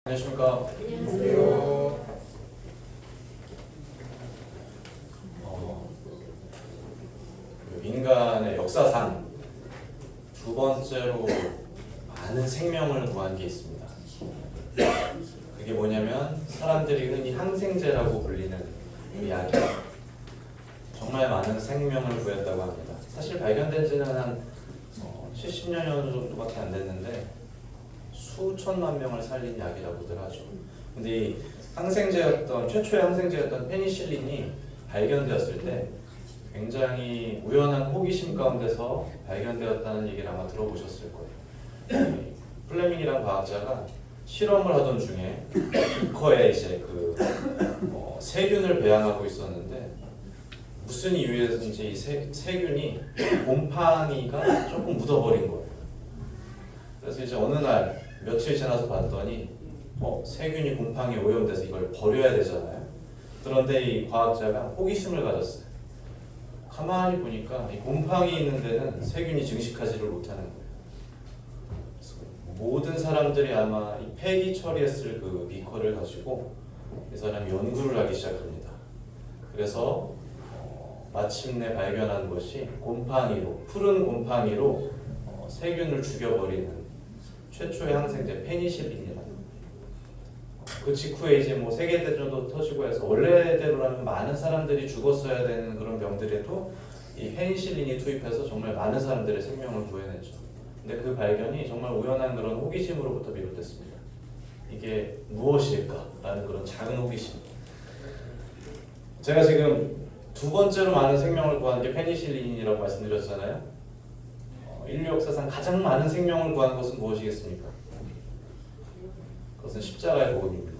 안녕하십니까. 안녕하세요. 인간의 역사상 두 번째로 많은 생명을 구한 게 있습니다. 그게 뭐냐면 사람들이 흔히 항생제라고 불리는 이야기. 정말 많은 생명을 구했다고 합니다. 사실 발견된 지는 한 70여 년 정도밖에 안 됐는데 수천만 명을 살린 약이라고들 하죠. 근데 이 최초의 항생제였던 페니실린이 발견되었을 때 굉장히 우연한 호기심 가운데서 발견되었다는 얘기를 아마 들어보셨을 거예요. 플레밍이라는 과학자가 실험을 하던 중에 비커에 이제 세균을 배양하고 있었는데 무슨 이유에서인지 이 세균이 곰팡이가 조금 묻어버린 거예요. 그래서 이제 어느 날 며칠 지나서 봤더니 세균이 곰팡이에 오염돼서 이걸 버려야 되잖아요. 그런데 이 과학자가 호기심을 가졌어요. 가만히 보니까 이 곰팡이 있는 데는 세균이 증식하지를 못하는 거예요. 그래서 모든 사람들이 아마 이 폐기 처리했을 그 비커를 가지고 이 사람이 연구를 하기 시작합니다. 그래서 마침내 발견한 것이 푸른 곰팡이로 세균을 죽여버리는 최초의 항생제 페니실린이라는. 그 직후에 이제 세계대전도 터지고 해서 원래대로라면 많은 사람들이 죽었어야 되는 그런 병들에도 이 페니실린이 투입해서 정말 많은 사람들의 생명을 구해냈죠. 근데 그 발견이 정말 우연한 그런 호기심으로부터 비롯됐습니다. 이게 무엇일까라는 그런 작은 호기심. 제가 지금 두 번째로 많은 생명을 구한 게 페니실린이라고 말씀드렸잖아요. 인류 역사상 가장 많은 생명을 구한 것은 무엇이겠습니까? 그것은 십자가의 복음입니다.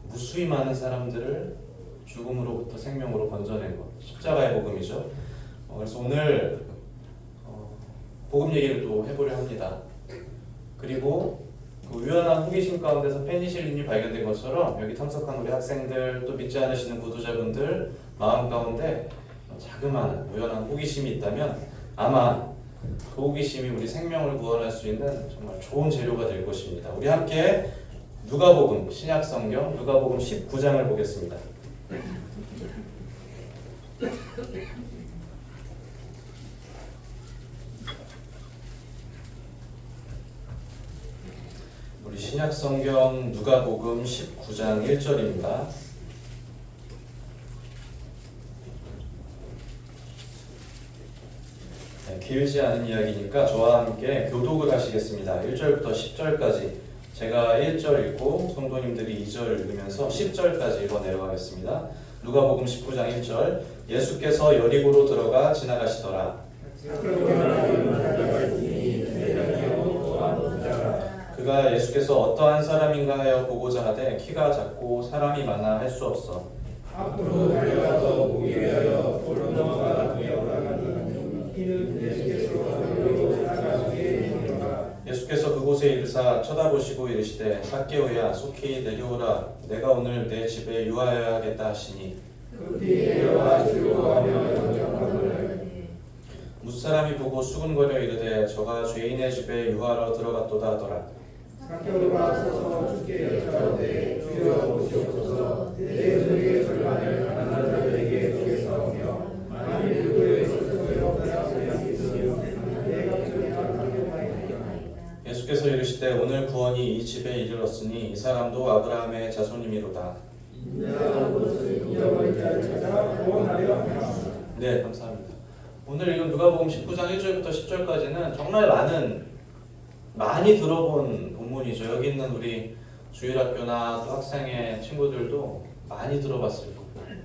무수히 많은 사람들을 죽음으로부터 생명으로 건져낸 것, 십자가의 복음이죠. 그래서 오늘 복음 얘기를 또 해보려 합니다. 그리고 그 우연한 호기심 가운데서 페니실린이 발견된 것처럼 여기 참석한 우리 학생들, 또 믿지 않으시는 구도자분들 마음 가운데 자그마한 우연한 호기심이 있다면 아마 그 호기심이 우리 생명을 구원할 수 있는 정말 좋은 재료가 될 것입니다. 우리 함께 누가복음, 신약성경 누가복음 19장을 보겠습니다. 우리 신약성경 누가복음 19장 1절입니다. 길지 않은 이야기니까 저와 함께 교독을 하시겠습니다. 1절부터 10절까지 제가 1절 읽고 성도님들이 2절 읽으면서 10절까지 읽어 내려가겠습니다. 누가복음 19장 1절 예수께서 여리고로 들어가 지나가시더라. 그가 예수께서 어떠한 사람인가 하여 보고자 하되 키가 작고 사람이 많아 할 수 없어 앞으로 달려가서 보기 위하여 돌로 넘어가 뛰어올라가니 이는 예수께서 그곳에 이르사 쳐다보시고 이르시되 삭개오야 속히 내려오라 내가 오늘 내 집에 유하여야 하겠다 하시니 급히 내려와 즐거워하며 영접하거늘 무사람이 보고 수군거려 이르되 저가 죄인의 집에 유하러 들어갔도다 하더라. 삭개오가 서서 주께 여짜오되 주여 보시옵소서 내 저에게 절반을 가난한 자들에게 주겠사오며 만일 누구의 것을 빼앗으려 있으며 예수께서 이르시되 오늘 구원이 이 집에 이르렀으니 이 사람도 아브라함의 자손이미로다. 네, 감사합니다. 오늘 읽은 누가복음 19장 1절부터 10절까지는 정말 많이 들어본 본문이죠. 여기 있는 우리 주일학교나 또 학생의 친구들도 많이 들어봤을 거예요.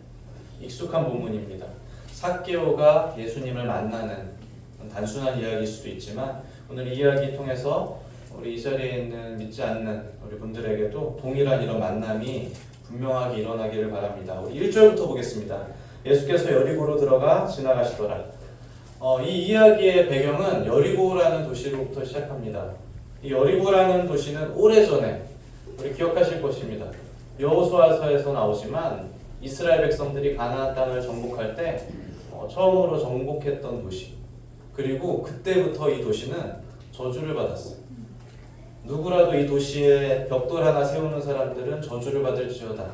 익숙한 본문입니다. 삭개오가 예수님을 만나는 단순한 이야기일 수도 있지만 오늘 이 이야기 통해서 우리 이 자리에 있는 믿지 않는 우리 분들에게도 동일한 이런 만남이 분명하게 일어나기를 바랍니다. 우리 1절부터 보겠습니다. 예수께서 여리고로 들어가 지나가시더라. 이 이야기의 배경은 여리고라는 도시로부터 시작합니다. 이 여리고라는 도시는 오래전에 우리 기억하실 것입니다. 여호수아서에서 나오지만 이스라엘 백성들이 가나안 땅을 정복할 때 처음으로 정복했던 도시. 그리고 그때부터 이 도시는 저주를 받았어요. 누구라도 이 도시에 벽돌 하나 세우는 사람들은 저주를 받을지어다.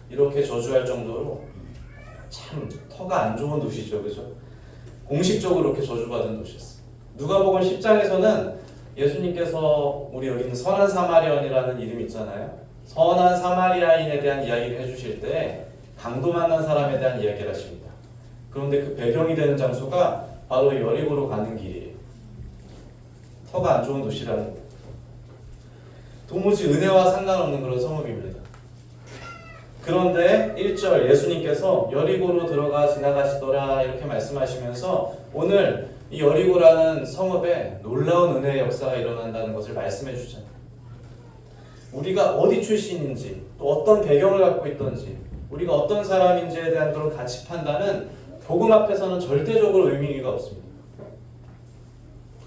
이렇게 저주할 정도로 참 터가 안 좋은 도시죠. 그죠? 공식적으로 이렇게 저주받은 도시였어요. 누가복음 10장에서는 예수님께서 우리 여기 있는 선한 사마리아인이라는 이름 있잖아요. 선한 사마리아인에 대한 이야기를 해주실 때 강도 만난 사람에 대한 이야기를 하십니다. 그런데 그 배경이 되는 장소가 바로 여리고로 가는 길이에요. 터가 안 좋은 도시라는 거. 도무지 은혜와 상관없는 그런 성읍입니다. 그런데 1절 예수님께서 여리고로 들어가 지나가시더라 이렇게 말씀하시면서 오늘 이 여리고라는 성읍에 놀라운 은혜의 역사가 일어난다는 것을 말씀해 주잖아요. 우리가 어디 출신인지 또 어떤 배경을 갖고 있던지 우리가 어떤 사람인지에 대한 그런 가치 판단은 복음 앞에서는 절대적으로 의미가 없습니다.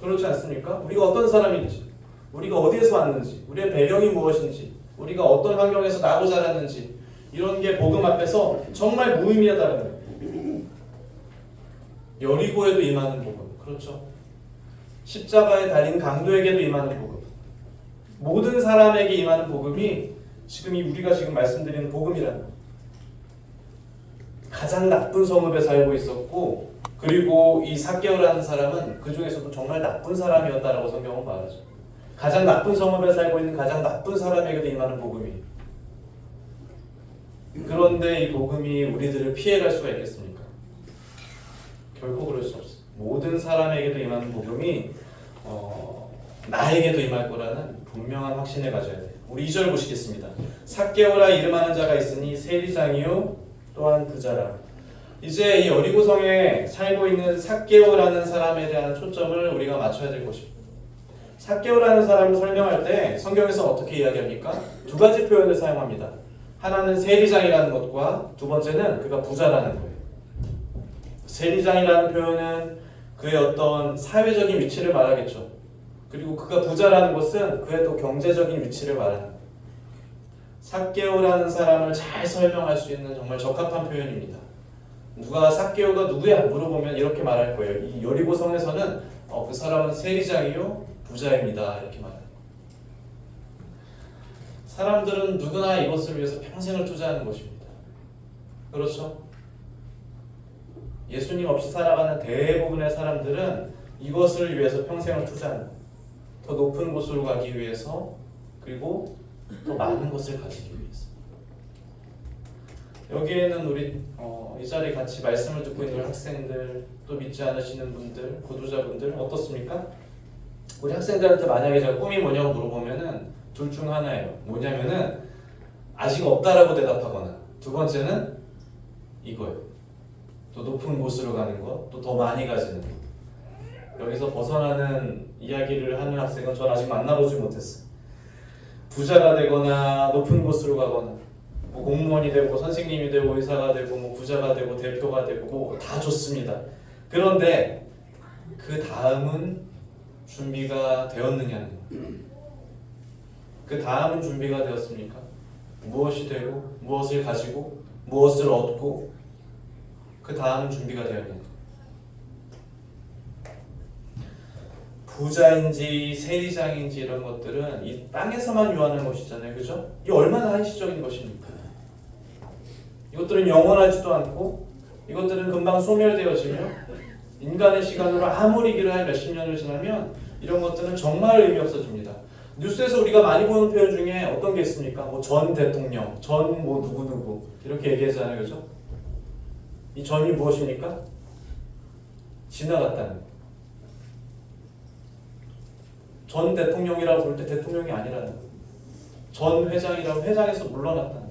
그렇지 않습니까? 우리가 어떤 사람인지 우리가 어디에서 왔는지 우리의 배경이 무엇인지 우리가 어떤 환경에서 나고 자랐는지 이런 게 복음 앞에서 정말 무의미하다는 거예요. 여리고에도 임하는 복음, 그렇죠? 십자가에 달린 강도에게도 임하는 복음, 모든 사람에게 임하는 복음이 지금 우리가 지금 말씀드리는 복음이라는 거예요. 가장 나쁜 성읍에 살고 있었고 그리고 이 삭개오라는 사람은 그 중에서도 정말 나쁜 사람이었다라고 성경은 말하죠. 가장 나쁜 성읍에 살고 있는 가장 나쁜 사람에게도 임하는 복음이. 그런데 이 복음이 우리들을 피해갈 수가 있겠습니까? 결코 그럴 수 없어요. 모든 사람에게도 임하는 복음이 나에게도 임할 거라는 분명한 확신을 가져야 돼요. 우리 2절 보시겠습니다. 삭개오라 이름하는 자가 있으니 세리장이요 또한 부자라. 이제 이 여리고성에 살고 있는 삭개오라는 사람에 대한 초점을 우리가 맞춰야 될 것입니다. 삭개오라는 사람을 설명할 때 성경에서 어떻게 이야기합니까? 두 가지 표현을 사용합니다. 하나는 세리장이라는 것과 두 번째는 그가 부자라는 거예요. 세리장이라는 표현은 그의 어떤 사회적인 위치를 말하겠죠. 그리고 그가 부자라는 것은 그의 또 경제적인 위치를 말하는 거예요. 삭개오라는 사람을 잘 설명할 수 있는 정말 적합한 표현입니다. 누가 삭개오가 누구야 물어보면 이렇게 말할 거예요. 이 여리고성에서는 그 사람은 세리장이요 부자입니다 이렇게 말해요. 사람들은 누구나 이것을 위해서 평생을 투자하는 것입니다. 그렇죠? 예수님 없이 살아가는 대부분의 사람들은 이것을 위해서 평생을 투자하는 거예요. 더 높은 곳으로 가기 위해서 그리고 더 많은 것을 가지기 위해서. 여기에는 우리 이 자리에 같이 말씀을 듣고 있는 학생들 또 믿지 않으시는 분들 고도자분들 어떻습니까? 우리 학생들한테 만약에 제가 꿈이 뭐냐고 물어보면은 둘 중 하나예요. 뭐냐면은 아직 없다라고 대답하거나 두 번째는 이거예요. 더 높은 곳으로 가는 것, 또 더 많이 가지는 것. 여기서 벗어나는 이야기를 하는 학생은 전 아직 만나보지 못했어요. 부자가 되거나 높은 곳으로 가거나 뭐 공무원이 되고 선생님이 되고 의사가 되고 뭐 부자가 되고 대표가 되고 뭐 다 좋습니다. 그런데 그 다음은 준비가 되었느냐는 거예요. 그 다음은 준비가 되었습니까? 무엇이 되고 무엇을 가지고 무엇을 얻고 그 다음은 준비가 되었느냐. 부자인지 세리장인지 이런 것들은 이 땅에서만 유한한 것이잖아요. 그죠? 이 얼마나 한시적인 것입니까? 이것들은 영원하지도 않고 이것들은 금방 소멸되어지며 인간의 시간으로 아무리 길어야 몇십 년을 지나면 이런 것들은 정말 의미 없어집니다. 뉴스에서 우리가 많이 보는 표현 중에 어떤 게 있습니까? 뭐 전 대통령, 전 뭐 누구누구 이렇게 얘기하잖아요. 그죠? 이 전이 무엇입니까? 지나갔다는 거. 전 대통령이라고 부를 때 대통령이 아니라는 거. 전 회장이라고 회장에서 물러났다는 거.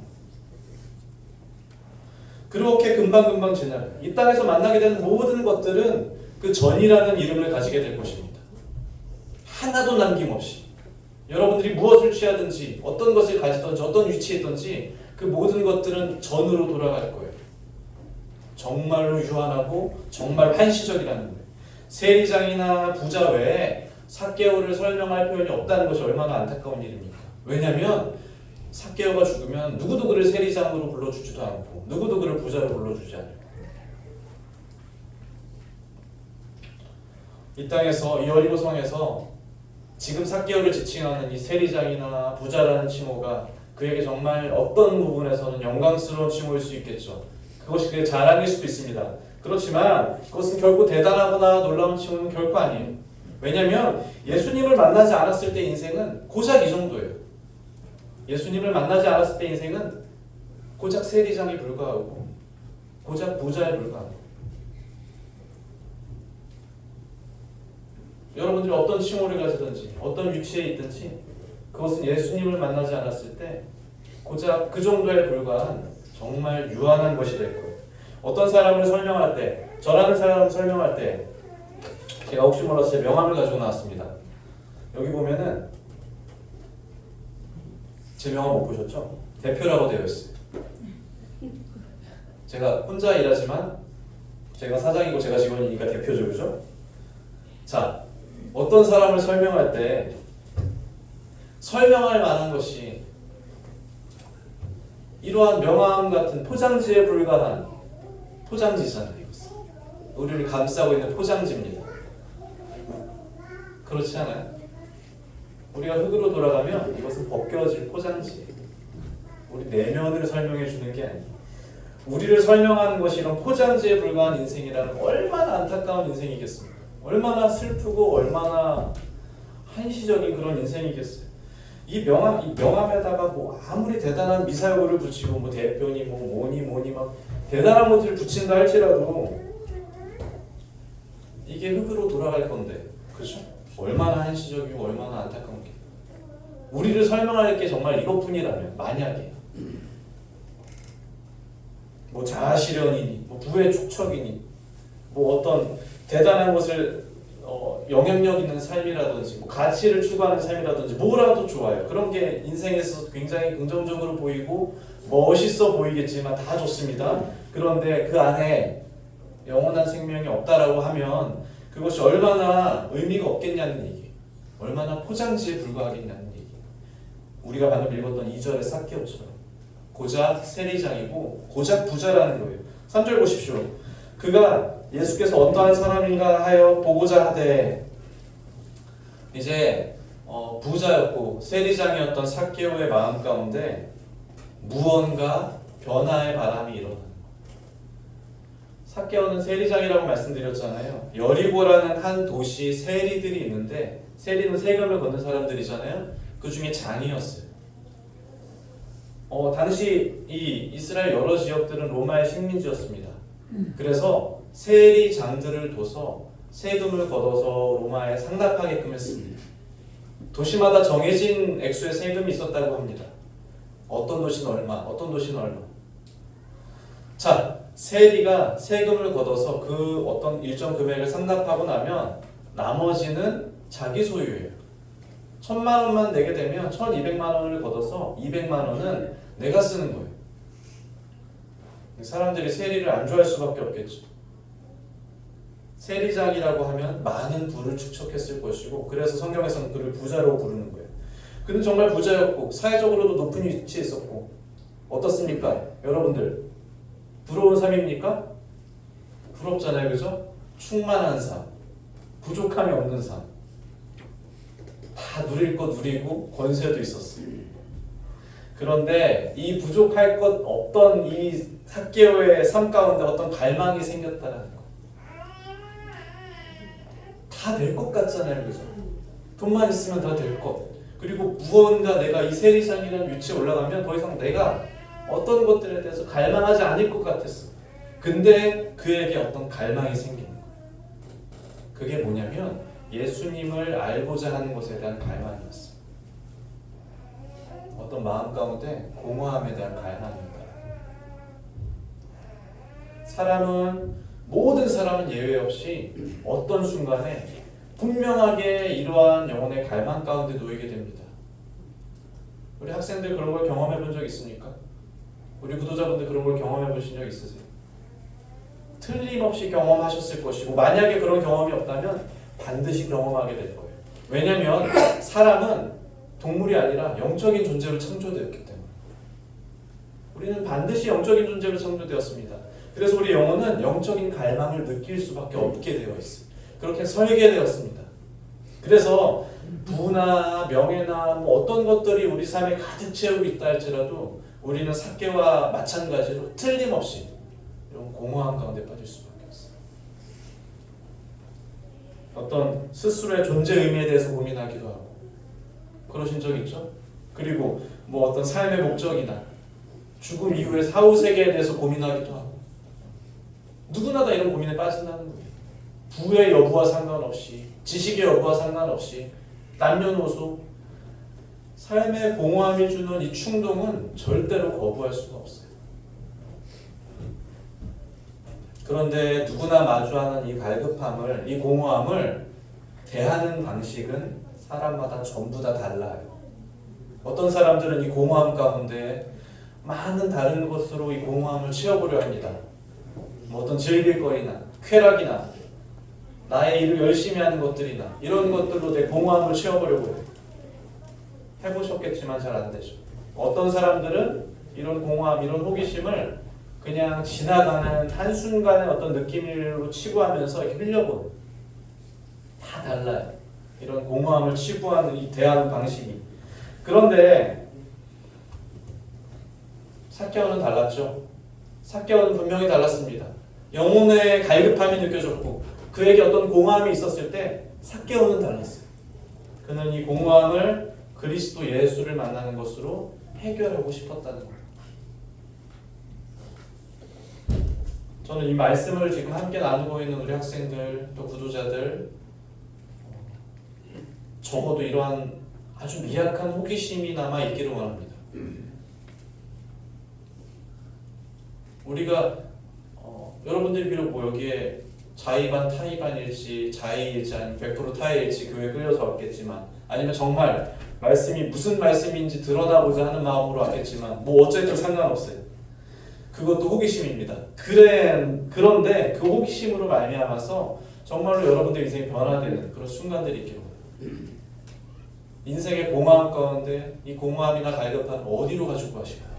그렇게 금방금방 지나가요. 이 땅에서 만나게 되는 모든 것들은 그 전이라는 이름을 가지게 될 것입니다. 하나도 남김없이. 여러분들이 무엇을 취하든지 어떤 것을 가지든지 어떤 위치에 있든지 그 모든 것들은 전으로 돌아갈 거예요. 정말로 유한하고 정말 한시적이라는 거예요. 세리장이나 부자 외에 삭개오를 설명할 표현이 없다는 것이 얼마나 안타까운 일입니까? 왜냐하면 삭개오가 죽으면 누구도 그를 세리장으로 불러주지도 않고 누구도 그를 부자로 불러주지 않아요. 이 땅에서 이 여리고성에서 지금 삭개오를 지칭하는 이 세리장이나 부자라는 칭호가 그에게 정말 어떤 부분에서는 영광스러운 칭호일 수 있겠죠. 그것이 그의 자랑일 수도 있습니다. 그렇지만 그것은 결코 대단하거나 놀라운 칭호는 결코 아니에요. 왜냐하면 예수님을 만나지 않았을 때 인생은 고작 이 정도예요. 예수님을 만나지 않았을 때 인생은 고작 세리장에 불과하고 고작 부자에 불과하고, 여러분들이 어떤 칭호를 가지든지 어떤 위치에 있든지 그것은 예수님을 만나지 않았을 때 고작 그 정도에 불과한 정말 유한한 것이 될 거예요. 어떤 사람을 설명할 때, 저라는 사람을 설명할 때 제가 혹시 몰라서 제 명함을 가지고 나왔습니다. 여기 보면은 제 명함 못 보셨죠? 대표라고 되어 있어요. 제가 혼자 일하지만 제가 사장이고 제가 직원이니까 대표죠, 그죠? 자, 어떤 사람을 설명할 때 설명할 만한 것이 이러한 명함 같은 포장지에 불과한 포장지잖아요. 이것은 우리를 감싸고 있는 포장지입니다. 그렇지 않아요? 우리가 흙으로 돌아가면 이것은 벗겨질 포장지. 우리 내면을 설명해 주는 게 아니에요. 우리를 설명하는 것이 이런 포장지에 불과한 인생이라는 얼마나 안타까운 인생이겠습니까? 얼마나 슬프고 얼마나 한시적인 그런 인생이겠어요. 이 명함에다가 뭐 아무리 대단한 미사여구를 붙이고 뭐 대표니 뭐니 막 대단한 것들을 붙인다 할지라도 이게 흙으로 돌아갈 건데, 그렇죠? 얼마나 한시적이고 얼마나 안타까운 게. 우리를 설명할 게 정말 이것뿐이라면, 만약에 뭐 자아실현이니 뭐 부의 축적이니 뭐 어떤 대단한 것을 영향력 있는 삶이라든지 뭐 가치를 추구하는 삶이라든지 뭐라도 좋아요. 그런 게 인생에서 굉장히 긍정적으로 보이고 멋있어 보이겠지만 다 좋습니다. 그런데 그 안에 영원한 생명이 없다라고 하면 그것이 얼마나 의미가 없겠냐는 얘기, 얼마나 포장지에 불과하겠냐는 얘기. 우리가 방금 읽었던 2절의 삭개오처럼 고작 세리장이고 고작 부자라는 거예요. 3절 보십시오. 그가 예수께서 어떠한 사람인가 하여 보고자 하되, 이제 부자였고 세리장이었던 삭개오의 마음 가운데 무언가 변화의 바람이 일어나는. 삭개오는 세리장이라고 말씀드렸잖아요. 여리고라는 한 도시 세리들이 있는데, 세리는 세금을 걷는 사람들이잖아요. 그 중에 장이었어요. 당시 이 이스라엘 여러 지역들은 로마의 식민지였습니다. 그래서 세리장들을 둬서 세금을 걷어서 로마에 상납하게끔 했습니다. 도시마다 정해진 액수의 세금이 있었다고 합니다. 어떤 도시는 얼마, 어떤 도시는 얼마. 자, 세리가 세금을 걷어서 그 어떤 일정 금액을 상납하고 나면 나머지는 자기 소유예요. 1,000만 원만 내게 되면 1,200만 원을 걷어서 200만 원은 내가 쓰는 거예요. 사람들이 세리를 안 좋아할 수밖에 없겠죠. 세리장이라고 하면 많은 부를 축적했을 것이고, 그래서 성경에서는 그를 부자로 부르는 거예요. 그는 정말 부자였고 사회적으로도 높은 위치에 있었고, 어떻습니까? 여러분들 부러운 삶입니까? 부럽잖아요, 그죠? 충만한 삶, 부족함이 없는 삶, 다 누릴 것 누리고 권세도 있었어요. 그런데 이 부족할 것 없던 이 삭개오의 삶 가운데 어떤 갈망이 생겼다는 거. 다 될 것 같잖아요, 그죠? 돈만 있으면 다 될 것. 그리고 무언가 내가 이 세리장이라는 위치에 올라가면 더 이상 내가 어떤 것들에 대해서 갈망하지 않을 것 같았어. 근데 그에게 어떤 갈망이 생기는 거예요. 그게 뭐냐면 예수님을 알고자 하는 것에 대한 갈망이었어요. 어떤 마음 가운데 공허함에 대한 갈망입니다. 모든 사람은 예외 없이 어떤 순간에 분명하게 이러한 영혼의 갈망 가운데 놓이게 됩니다. 우리 학생들 그런 걸 경험해 본 적 있습니까? 우리 구독자분들 그런 걸 경험해 보신 적 있으세요? 틀림없이 경험하셨을 것이고, 만약에 그런 경험이 없다면 반드시 경험하게 될 거예요. 왜냐하면 사람은 동물이 아니라 영적인 존재로 창조되었기 때문에. 우리는 반드시 영적인 존재로 창조되었습니다. 그래서 우리 영혼은 영적인 갈망을 느낄 수밖에 없게 되어 있어요. 그렇게 설계되었습니다. 그래서 부나 명예나 뭐 어떤 것들이 우리 삶에 가득 채우고 있다 할지라도 우리는 삭개와 마찬가지로 틀림없이 이런 공허함 가운데 빠질 수밖에 없어요. 어떤 스스로의 존재 의미에 대해서 고민하기도 하고 그러신 적 있죠? 그리고 뭐 어떤 삶의 목적이나 죽음 이후의 사후세계에 대해서 고민하기도 하고 누구나 다 이런 고민에 빠진다는 거예요. 부의 여부와 상관없이 지식의 여부와 상관없이 남녀노소 삶의 공허함이 주는 이 충동은 절대로 거부할 수가 없어요. 그런데 누구나 마주하는 이 갈급함을, 이 공허함을 대하는 방식은 사람마다 전부 다 달라요. 어떤 사람들은 이 공허함 가운데 많은 다른 것으로 이 공허함을 채워보려 합니다. 뭐 어떤 즐길거리나 쾌락이나 나의 일을 열심히 하는 것들이나 이런 것들로 내 공허함을 채워보려고 해요. 해보셨겠지만 잘 안 되죠. 어떤 사람들은 이런 공허함, 이런 호기심을 그냥 지나가는 한순간의 어떤 느낌으로 치부하면서 이렇게 흘려보는, 다 달라요. 이런 공허함을 치부하는 이 대하는 방식이. 그런데 삭개오는 달랐죠. 삭개오는 분명히 달랐습니다. 영혼의 갈급함이 느껴졌고 그에게 어떤 공허함이 있었을 때 삭개오는 달랐어요. 그는 이 공허함을 그리스도 예수를 만나는 것으로 해결하고 싶었다는 거예요. 저는 이 말씀을 지금 함께 나누고 있는 우리 학생들 또 구도자들 적어도 이러한 아주 미약한 호기심이 남아 있기를 원합니다. 우리가 여러분들이 비록 뭐 여기에 자의반 타의반일지 자의일지 아니면 100% 타의일지 교회에 끌려서 왔겠지만 아니면 정말 말씀이 무슨 말씀인지 드러나고자 하는 마음으로 왔겠지만 뭐 어쨌든 상관없어요. 그것도 호기심입니다. 그런데 그 호기심으로 말미암아서 정말로 여러분들 인생이 변화되는 그런 순간들이 있기로 합니다. 인생의 공허함 가운데 이 공허함이나 갈급함 어디로 가지고 가실까요?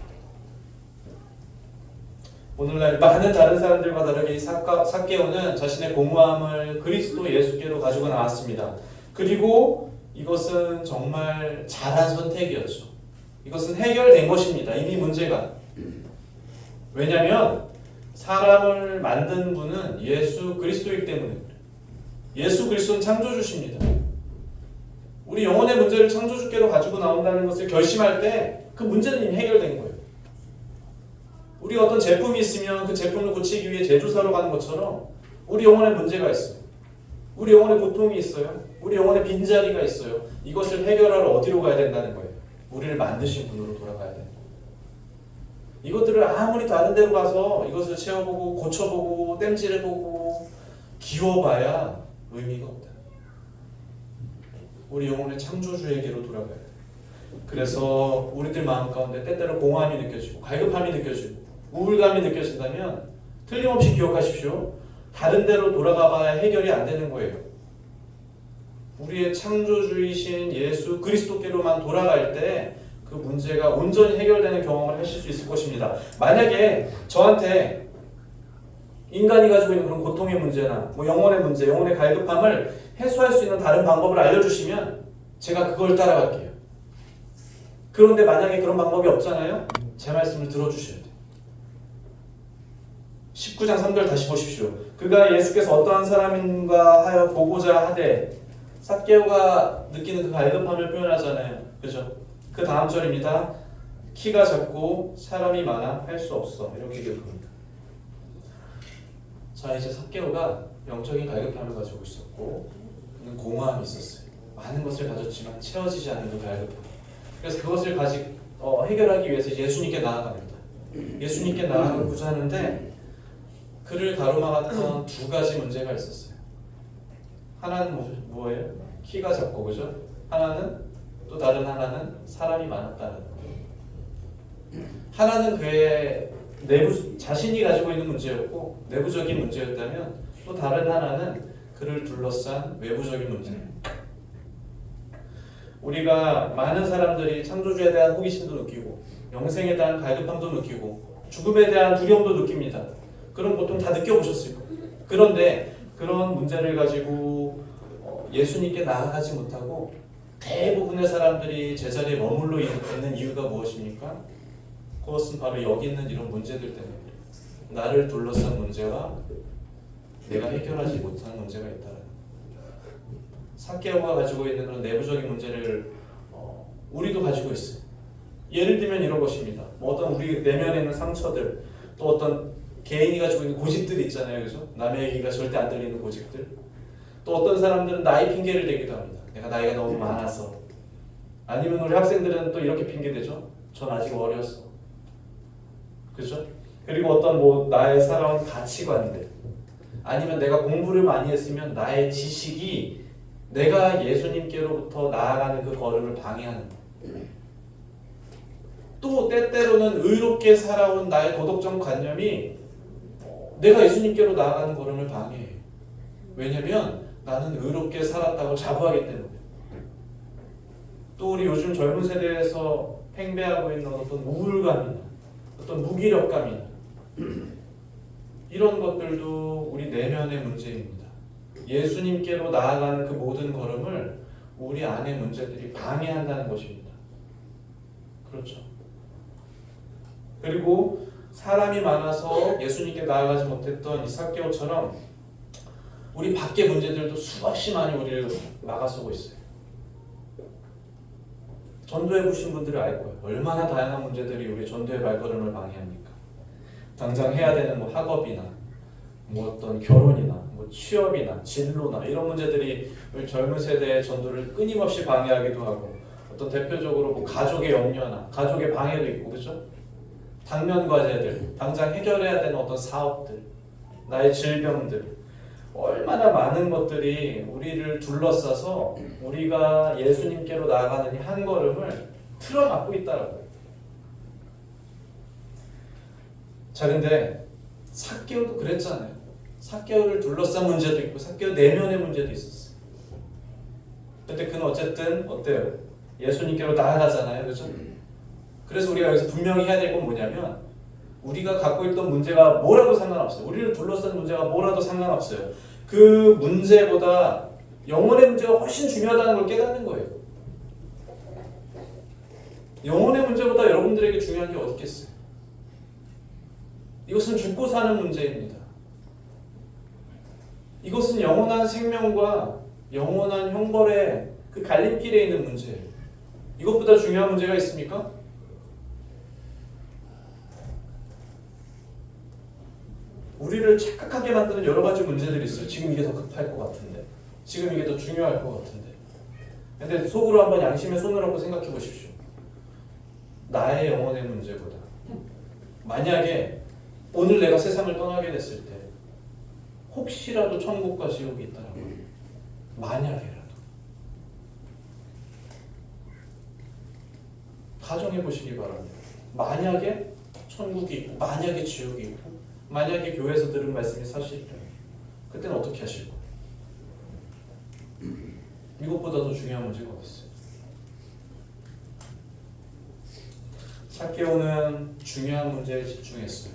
오늘날 많은 다른 사람들과 다르게 이 삭개오는 자신의 공허함을 그리스도 예수께로 가지고 나왔습니다. 그리고 이것은 정말 잘한 선택이었죠. 이것은 해결된 것입니다. 이미 문제가. 왜냐하면 사람을 만든 분은 예수 그리스도이기 때문입니다. 예수 그리스도는 창조주십니다. 우리 영혼의 문제를 창조주께로 가지고 나온다는 것을 결심할 때 그 문제는 이미 해결된 거예요. 우리가 어떤 제품이 있으면 그 제품을 고치기 위해 제조사로 가는 것처럼 우리 영혼에 문제가 있어요. 우리 영혼에 고통이 있어요. 우리 영혼에 빈자리가 있어요. 이것을 해결하러 어디로 가야 된다는 거예요? 우리를 만드신 분으로 돌아가야 돼요. 이것들을 아무리 다른 데로 가서 이것을 채워보고 고쳐보고 땜질해보고 기워봐야 의미가 없다. 우리 영혼의 창조주에게로 돌아가야 돼. 그래서 우리들 마음 가운데 때때로 공허함이 느껴지고 갈급함이 느껴지고 우울감이 느껴진다면 틀림없이 기억하십시오. 다른 데로 돌아가봐야 해결이 안 되는 거예요. 우리의 창조주이신 예수 그리스도께로만 돌아갈 때 그 문제가 온전히 해결되는 경험을 하실 수 있을 것입니다. 만약에 저한테 인간이 가지고 있는 그런 고통의 문제나 뭐 영혼의 문제, 영혼의 갈급함을 해소할 수 있는 다른 방법을 알려주시면 제가 그걸 따라갈게요. 그런데 만약에 그런 방법이 없잖아요? 제 말씀을 들어주셔야 돼요. 19장 3절 다시 보십시오. 그가 예수께서 어떠한 사람인가 하여 보고자 하되 삭개오가 느끼는 그 갈급함을 표현하잖아요. 그죠? 그 다음 절입니다. 키가 작고 사람이 많아 할 수 없어. 이렇게 기록합니다. 자, 이제 삭개오가 영적인 갈급함을 가지고 있었고 그는 공허함이 있었어요. 많은 것을 가졌지만 채워지지 않는 그 갈급함. 그래서 그것을 해결하기 위해서 예수님께 나아갑니다. 예수님께 나아가고자 하는데 그를 가로막았던 두 가지 문제가 있었어요. 하나는 뭐예요? 키가 작고, 그죠? 또 다른 하나는 사람이 많았다는 거예요. 하나는 그의 자신이 가지고 있는 문제였고 내부적인 문제였다면 또 다른 하나는 그를 둘러싼 외부적인 문제예요. 우리가 많은 사람들이 창조주에 대한 호기심도 느끼고 영생에 대한 갈급함도 느끼고 죽음에 대한 두려움도 느낍니다. 그럼 보통 다 느껴보셨을 거예요. 그런데 그런 문제를 가지고 예수님께 나아가지 못하고 대부분의 사람들이 제자리에 머물러 있는 이유가 무엇입니까? 그것은 바로 여기 있는 이런 문제들 때문입니다. 나를 둘러싼 문제와 내가 해결하지 못한 문제가 있다는 거예요. 삭개오가 가지고 있는 그런 내부적인 문제를 우리도 가지고 있어요. 예를 들면 이런 것입니다. 뭐 어떤 우리 내면에 있는 상처들, 또 어떤 개인이 가지고 있는 고집들이 있잖아요, 그죠? 남의 얘기가 절대 안 들리는 고집들. 또 어떤 사람들은 나이 핑계를 대기도 합니다. 내가 나이가 너무 많아서. 아니면 우리 학생들은 또 이렇게 핑계 대죠. 전 아직 어렸어. 그죠? 그리고 어떤 뭐 나의 살아온 가치관들, 아니면 내가 공부를 많이 했으면 나의 지식이 내가 예수님께로부터 나아가는 그 걸음을 방해하는 거예요. 또 때때로는 의롭게 살아온 나의 도덕적 관념이 내가 예수님께로 나아가는 걸음을 방해해요. 왜냐면 나는 의롭게 살았다고 자부하기 때문에. 또 우리 요즘 젊은 세대에서 팽배하고 있는 어떤 우울감이나 어떤 무기력감이나 이런 것들도 우리 내면의 문제입니다. 예수님께로 나아가는 그 모든 걸음을 우리 안의 문제들이 방해한다는 것입니다. 그렇죠. 그리고 사람이 많아서 예수님께 나아가지 못했던 이 삭개오처럼 우리 밖의 문제들도 수없이 많이 우리를 막아서고 있어요. 전도해 보신 분들이 알 거예요. 얼마나 다양한 문제들이 우리 전도의 발걸음을 방해합니까? 당장 해야 되는 뭐 학업이나 뭐 어떤 결혼이나 뭐 취업이나 진로나 이런 문제들이 우리 젊은 세대의 전도를 끊임없이 방해하기도 하고, 어떤 대표적으로 뭐 가족의 염려나 가족의 방해도 있고, 그렇죠? 당면 과제들, 당장 해결해야 되는 어떤 사업들, 나의 질병들, 얼마나 많은 것들이 우리를 둘러싸서 우리가 예수님께로 나아가는 이 한 걸음을 틀어막고 있다라고요. 자, 근데 삭개오도 그랬잖아요. 삭개오를 둘러싼 문제도 있고 삭개오 내면의 문제도 있었어요. 근데 그는 어쨌든 어때요? 예수님께로 나아가잖아요, 그렇죠? 그래서 우리가 여기서 분명히 해야 될 건 뭐냐면, 우리가 갖고 있던 문제가 뭐라도 상관없어요. 우리를 둘러싼 문제가 뭐라도 상관없어요. 그 문제보다 영혼의 문제가 훨씬 중요하다는 걸 깨닫는 거예요. 영혼의 문제보다 여러분들에게 중요한 게 어디 있겠어요? 이것은 죽고 사는 문제입니다. 이것은 영원한 생명과 영원한 형벌의 그 갈림길에 있는 문제예요. 이것보다 중요한 문제가 있습니까? 우리를 착각하게 만드는 여러 가지 문제들이 있어요. 지금 이게 더 급할 것 같은데, 지금 이게 더 중요할 것 같은데. 근데 속으로 한번 양심에 손을 얹고 생각해 보십시오. 나의 영혼의 문제보다, 만약에 오늘 내가 세상을 떠나게 됐을 때 혹시라도 천국과 지옥이 있다라고, 만약에라도 가정해 보시기 바랍니다. 만약에 천국이 있고 만약에 지옥이 있고 만약에 교회에서 들은 말씀이 사실이라면 그때는 어떻게 하실 거예요? 이것보다 더 중요한 문제가 어디 있어요? 삭개오는 중요한 문제에 집중했어요.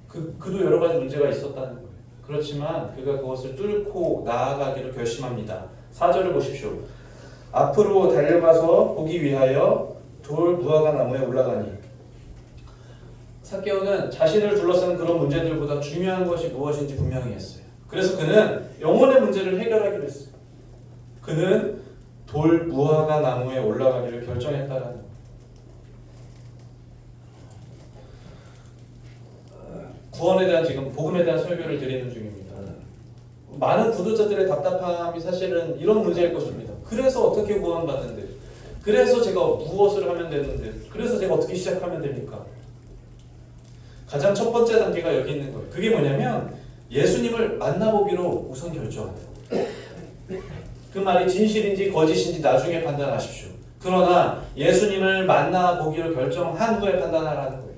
그도 여러 가지 문제가 있었다는 거예요. 그렇지만 그가 그것을 뚫고 나아가기로 결심합니다. 4절을 보십시오. 앞으로 달려가서 보기 위하여 돌 무화과 나무에 올라가니. 삭개오는 자신을 둘러싼 그런 문제들보다 중요한 것이 무엇인지 분명히 했어요. 그래서 그는 영혼의 문제를 해결하기로 했어요. 그는 돌 무화과 나무에 올라가기를 결정했다라는 거예요. 구원에 대한, 지금 복음에 대한 설교를 드리는 중입니다. 많은 구독자들의 답답함이 사실은 이런 문제일 것입니다. 그래서 어떻게 구원받는데? 그래서 제가 무엇을 하면 되는데? 그래서 제가 어떻게 시작하면 됩니까? 가장 첫 번째 단계가 여기 있는 거예요. 그게 뭐냐면 예수님을 만나보기로 우선 결정하는 거예요. 그 말이 진실인지 거짓인지 나중에 판단하십시오. 그러나 예수님을 만나보기로 결정한 후에 판단하라는 거예요.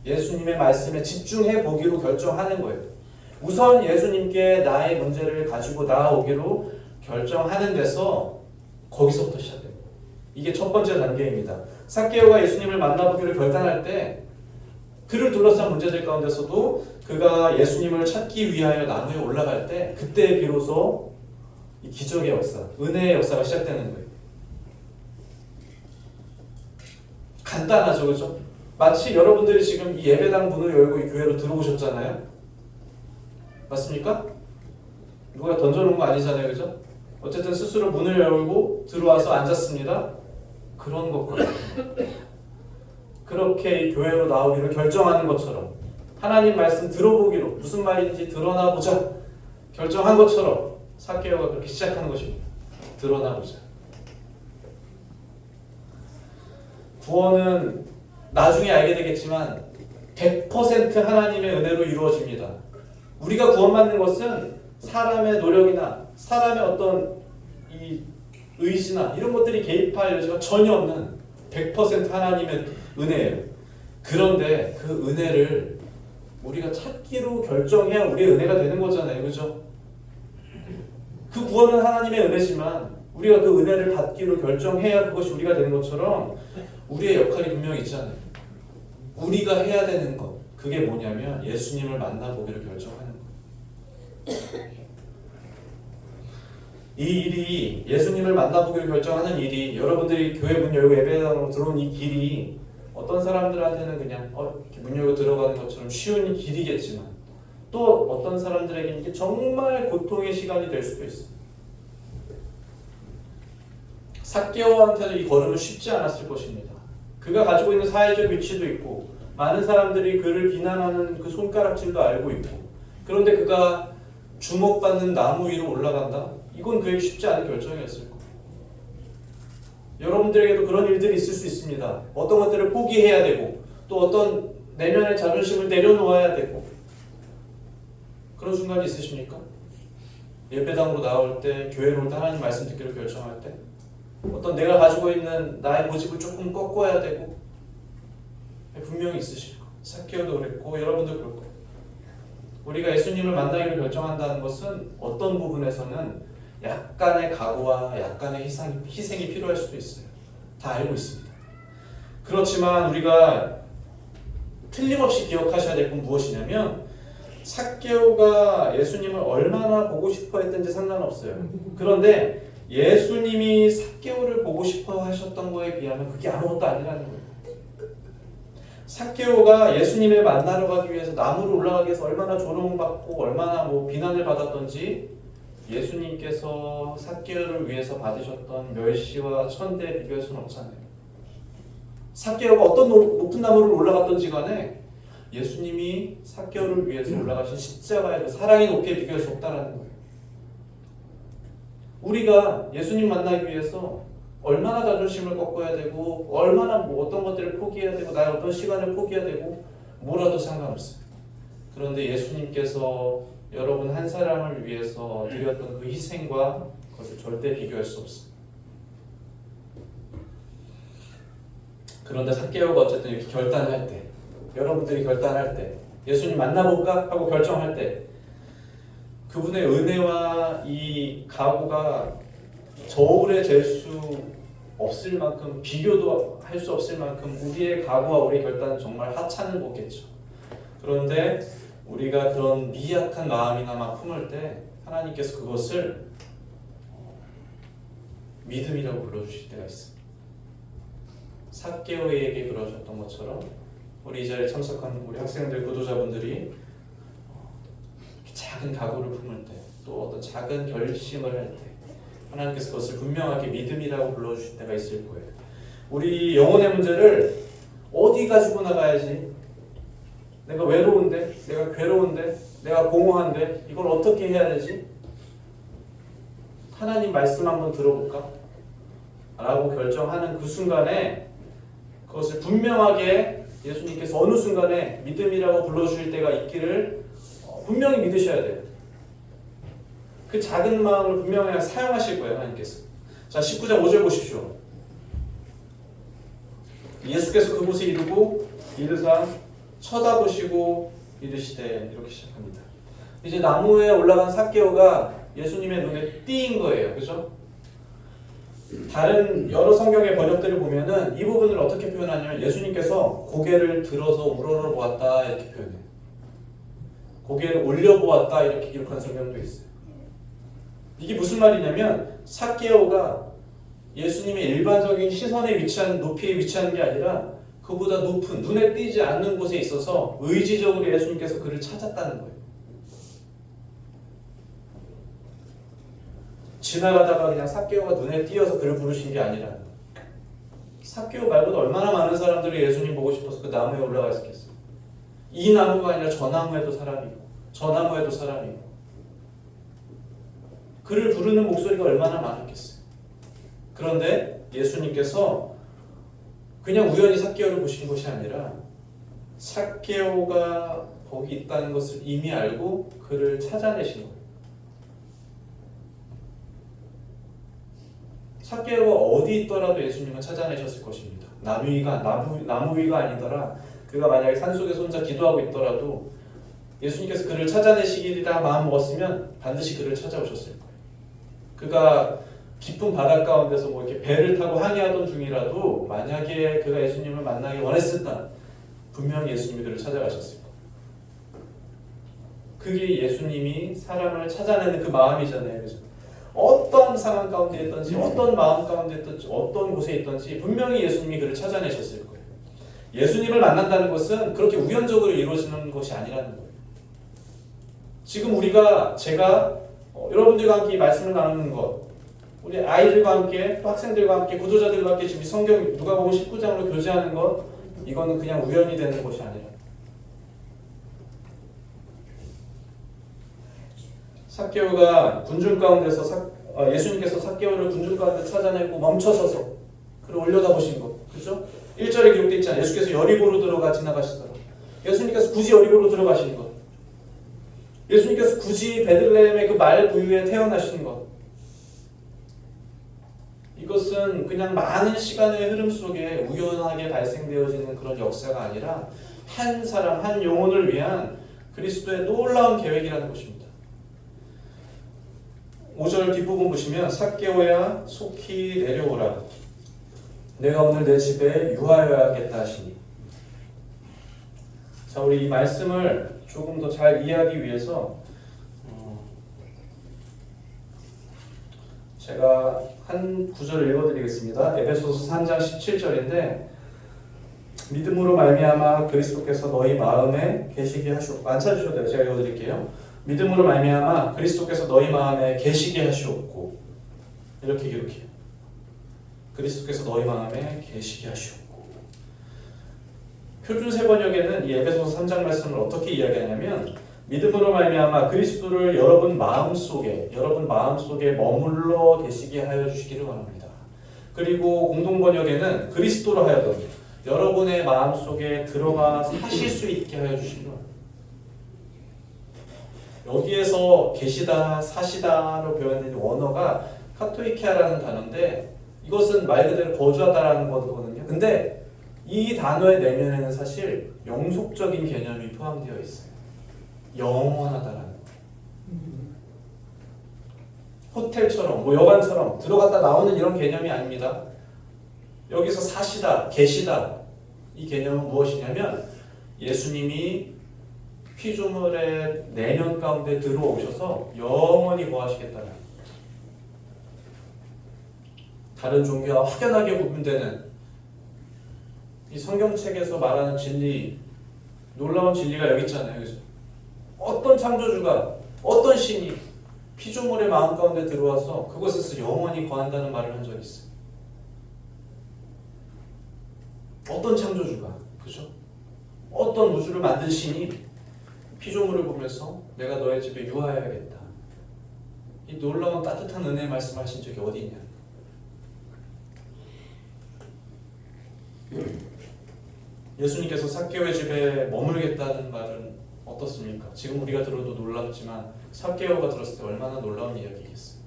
예수님의 말씀에 집중해 보기로 결정하는 거예요. 우선 예수님께 나의 문제를 가지고 나아오기로 결정하는 데서 거기서부터 시작됩니다. 이게 첫 번째 단계입니다. 삭개오가 예수님을 만나보기로 결단할 때 그를 둘러싼 문제들 가운데서도 그가 예수님을 찾기 위하여 나무에 올라갈 때 그때 비로소 이 기적의 역사, 은혜의 역사가 시작되는 거예요. 간단하죠, 그죠? 마치 여러분들이 지금 이 예배당 문을 열고 이 교회로 들어오셨잖아요. 맞습니까? 누가 던져놓은 거 아니잖아요, 그죠? 어쨌든 스스로 문을 열고 들어와서 앉았습니다. 그런 것과 그렇게 이 교회로 나오기를 결정하는 것처럼 하나님 말씀 들어보기로 무슨 말인지 드러나 보자 결정한 것처럼 삭개오가 그렇게 시작하는 것입니다. 드러나 보자. 구원은 나중에 알게 되겠지만 100% 하나님의 은혜로 이루어집니다. 우리가 구원받는 것은 사람의 노력이나 사람의 어떤 이 의지나 이런 것들이 개입할 여지가 전혀 없는 100% 하나님의 은혜예요. 그런데 그 은혜를 우리가 찾기로 결정해야 우리의 은혜가 되는 거잖아요. 그죠? 그 구원은 하나님의 은혜지만 우리가 그 은혜를 받기로 결정해야 그것이 우리가 되는 것처럼 우리의 역할이 분명히 있잖아요. 우리가 해야 되는 것, 그게 뭐냐면 예수님을 만나보기를 결정하는 거예요. 이 일이, 예수님을 만나보기를 결정하는 일이, 여러분들이 교회 문 열고 예배당으로 들어온 이 길이 어떤 사람들한테는 그냥 이렇게 문 열고 들어가는 것처럼 쉬운 길이겠지만 또 어떤 사람들에게는 이게 정말 고통의 시간이 될 수도 있어요. 삭개오한테도 이 걸음은 쉽지 않았을 것입니다. 그가 가지고 있는 사회적 위치도 있고 많은 사람들이 그를 비난하는 그 손가락질도 알고 있고 그런데 그가 주목받는 나무 위로 올라간다? 이건 그에게 쉽지 않은 결정이었을 거예요. 여러분들에게도 그런 일들이 있을 수 있습니다. 어떤 것들을 포기해야 되고 또 어떤 내면의 자존심을 내려놓아야 되고 그런 순간이 있으십니까? 예배당으로 나올 때, 교회로 올 때 하나님 말씀 듣기로 결정할 때 어떤 내가 가지고 있는 나의 고집을 조금 꺾어야 되고 분명히 있으실 거예요. 삭개오도 그랬고 여러분도 그럴 거예요. 우리가 예수님을 만나기로 결정한다는 것은 어떤 부분에서는 약간의 각오와 약간의 희생이 필요할 수도 있어요. 다 알고 있습니다. 그렇지만 우리가 틀림없이 기억하셔야 될 건 무엇이냐면 삭개오가 예수님을 얼마나 보고 싶어 했든지 상관없어요. 그런데 예수님이 삭개오를 보고 싶어 하셨던 거에 비하면 그게 아무것도 아니라는 거예요. 삭개오가 예수님을 만나러 가기 위해서 나무로 올라가기 위해서 얼마나 조롱받고 얼마나 비난을 받았던지 예수님께서 삭개오를 위해서 받으셨던 멸시와 천대에 비교할 수는 없잖아요. 삭개오가 어떤 높은 나무를 올라갔던지 간에 예수님이 삭개오를 위해서 올라가신 십자가의 그 사랑의 높이에 비교할 수 없다는 거예요. 우리가 예수님 만나기 위해서 얼마나 자존심을 꺾어야 되고 얼마나 어떤 것들을 포기해야 되고 나의 어떤 시간을 포기해야 되고 뭐라도 상관없어요. 그런데 예수님께서 여러분 한 사람을 위해서 드렸던 그 희생과 그것을 절대 비교할 수 없어요. 그런데 삭개오가 어쨌든 이렇게 결단할 때 여러분들이 결단할 때 예수님 만나볼까 하고 결정할 때 그분의 은혜와 이 각오가 저울에 잴 수 없을 만큼 비교도 할 수 없을 만큼 우리의 각오와 우리의 결단은 정말 하찮은 거겠죠. 그런데 우리가 그런 미약한 마음이나마 품을 때 하나님께서 그것을 믿음이라고 불러주실 때가 있습니다. 삭개오에게 그러셨던 것처럼 우리 이 자리에 참석한 우리 학생들, 구도자분들이 작은 각오를 품을 때 또 어떤 작은 결심을 할 때 하나님께서 그것을 분명하게 믿음이라고 불러주실 때가 있을 거예요. 우리 영혼의 문제를 어디 가지고 나가야지? 내가 외로운데? 내가 괴로운데? 내가 공허한데? 이걸 어떻게 해야 되지? 하나님 말씀 한번 들어볼까? 라고 결정하는 그 순간에 그것을 분명하게 예수님께서 어느 순간에 믿음이라고 불러주실 때가 있기를 분명히 믿으셔야 돼요. 그 작은 마음을 분명히 사용하실 거예요, 하나님께서. 자, 19장 5절 보십시오. 예수께서 그곳에 이르고 이르사 쳐다보시고 이르시되 이렇게 시작합니다. 이제 나무에 올라간 삭개오가 예수님의 눈에 띄인 거예요. 그죠? 다른 여러 성경의 번역들을 보면은 이 부분을 어떻게 표현하냐면 예수님께서 고개를 들어서 우러러 보았다 이렇게 표현해요. 고개를 올려보았다 이렇게 기록한 성경도 있어요. 이게 무슨 말이냐면 삭개오가 예수님의 일반적인 시선에 위치하는 높이에 위치하는 게 아니라 그보다 높은 눈에 띄지 않는 곳에 있어서 의지적으로 예수님께서 그를 찾았다는 거예요. 지나가다가 그냥 삭개오가 눈에 띄어서 그를 부르신 게 아니라 삭개오 말고도 얼마나 많은 사람들이 예수님 보고 싶어서 그 나무에 올라가 있었겠어요. 이 나무가 아니라 저 나무에도 사람이고 저 나무에도 사람이고 그를 부르는 목소리가 얼마나 많았겠어요. 그런데 예수님께서 그냥 우연히 삭개오를 보신 것이 아니라 삭개오가 거기 있다는 것을 이미 알고 그를 찾아내신 거예요. 삭개오가 어디 있더라도 예수님은 찾아내셨을 것입니다. 나무 위가 아니더라. 그가 만약에 산속에서 혼자 기도하고 있더라도 예수님께서 그를 찾아내시기라 마음 먹었으면 반드시 그를 찾아오셨을 거예요. 그가 깊은 바닷가 가운데서 뭐 이렇게 배를 타고 항해하던 중이라도 만약에 그가 예수님을 만나기 원했었다, 분명히 예수님이 그를 찾아가셨을 거예요. 그게 예수님이 사람을 찾아내는 그 마음이잖아요. 그래서 어떤 상황 가운데 있든지 어떤 마음 가운데 있든지 어떤 곳에 있든지 분명히 예수님이 그를 찾아내셨을 거예요. 예수님을 만난다는 것은 그렇게 우연적으로 이루어지는 것이 아니라는 거예요. 지금 제가 여러분들과 함께 이 말씀을 나누는 것, 우리 아이들과 함께, 또 학생들과 함께, 구조자들과 함께 지금 성경 누가복음 19장으로 교제하는 것, 이거는 그냥 우연이 되는 것이 아니라 삭개오가 군중 가운데서 예수님께서 삭개오를 군중 가운데 찾아내고 멈춰서서 그를 올려다 보신 것, 그렇죠? 1절에 기록되어 있잖아요. 예수께서 여리고로 지나가시더라. 예수님께서 굳이 여리고로 들어가신 것, 예수님께서 굳이 베들레헴의 그 말 부유에 태어나신 것, 이것은 그냥 많은 시간의 흐름 속에 우연하게 발생되어지는 그런 역사가 아니라 한 사람, 한 영혼을 위한 그리스도의 놀라운 계획이라는 것입니다. 5절 뒷부분 보시면 삭개오야 속히 내려오라. 내가 오늘 내 집에 유하여야겠다 하시니. 자, 우리 이 말씀을 조금 더 잘 이해하기 위해서 제가 한 구절을 읽어드리겠습니다. 에베소서 3장 17절인데 믿음으로 말미암아 그리스도께서 너희 마음에 계시게 하시옵고, 안 찾으셔도 돼요. 제가 읽어드릴게요. 믿음으로 말미암아 그리스도께서 너희 마음에 계시게 하시옵고, 이렇게 기록해요. 그리스도께서 너희 마음에 계시게 하시옵고. 표준 세번역에는 이 에베소서 3장 말씀을 어떻게 이야기하냐면 믿음으로 말미암아 그리스도를 여러분 마음속에 머물러 계시게 하여 주시기를 원합니다. 그리고 공동번역에는 그리스도로 하여금 여러분의 마음속에 들어가 사실 수 있게 하여 주시기를 원합니다. 여기에서 계시다, 사시다로 표현된 원어가 카토이케아라는 단어인데 이것은 말 그대로 거주하다라는 거거든요. 근데 이 단어의 내면에는 사실 영속적인 개념이 포함되어 있어요. 영원하다라는 거. 호텔처럼, 여관처럼 들어갔다 나오는 이런 개념이 아닙니다. 여기서 사시다, 계시다, 이 개념은 무엇이냐면 예수님이 피조물의 내면 가운데 들어오셔서 영원히 거하시겠다는, 다른 종교와 확연하게 구분되는 이 성경책에서 말하는 진리, 놀라운 진리가 여기 있잖아요. 그죠? 어떤 창조주가, 어떤 신이 피조물의 마음 가운데 들어와서 그곳에서 영원히 거한다는 말을 한 적이 있어요. 어떤 창조주가, 그죠? 어떤 우주를 만든 신이 피조물을 보면서 내가 너의 집에 유하여야겠다, 이 놀라운 따뜻한 은혜의 말씀하신 적이 어디 있냐? 예수님께서 삭개오의 집에 머물겠다는 말은 어떻습니까? 지금 우리가 들어도 놀랍지만 삭개오가 들었을 때 얼마나 놀라운 이야기겠어요.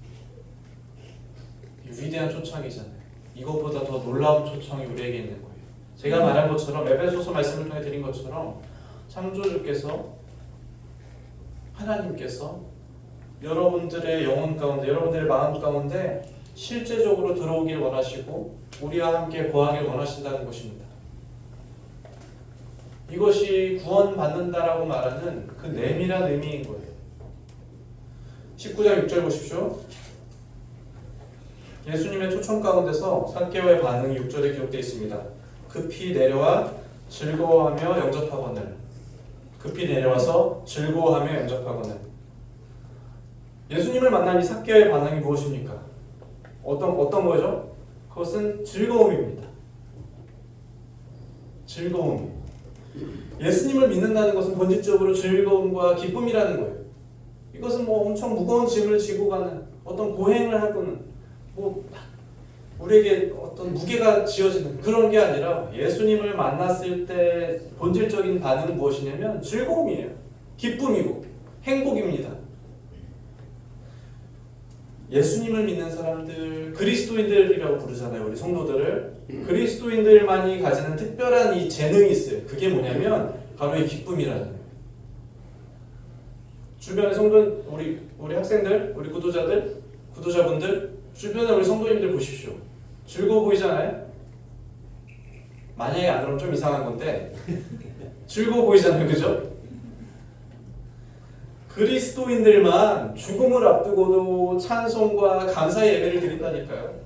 위대한 초청이잖아요. 이것보다 더 놀라운 초청이 우리에게 있는 거예요. 제가 말한 것처럼, 에베소서 말씀을 통해 드린 것처럼 창조주께서, 하나님께서 여러분들의 영혼 가운데, 여러분들의 마음 가운데 실제적으로 들어오길 원하시고 우리와 함께 거하길 원하신다는 것입니다. 이것이 구원받는다라고 말하는 그 내밀한 의미인 거예요. 19장 6절 보십시오. 예수님의 초청 가운데서 삭개오의 반응이 6절에 기록되어 있습니다. 급히 내려와 즐거워하며 영접하거늘. 급히 내려와서 즐거워하며 영접하거늘. 예수님을 만난 이 삭개오의 반응이 무엇입니까? 어떤 거죠? 그것은 즐거움입니다. 즐거움. 예수님을 믿는다는 것은 본질적으로 즐거움과 기쁨이라는 거예요. 이것은 뭐 엄청 무거운 짐을 지고 가는 어떤 고행을 하고는 뭐 우리에게 어떤 무게가 지어지는 그런 게 아니라 예수님을 만났을 때 본질적인 반응은 무엇이냐면 즐거움이에요. 기쁨이고 행복입니다. 예수님을 믿는 사람들, 그리스도인들이라고 부르잖아요. 우리 성도들을. 그리스도인들만이 가지는 특별한 이 재능이 있어요. 그게 뭐냐면 바로 이 기쁨이라는 거예요. 주변의 성도, 우리 학생들, 우리 구도자분들, 주변에 우리 성도님들 보십시오. 즐거워 보이잖아요? 만약에 안 그러면 좀 이상한 건데 즐거워 보이잖아요. 그죠? 그리스도인들만 죽음을 앞두고도 찬송과 감사의 예배를 드린다니까요.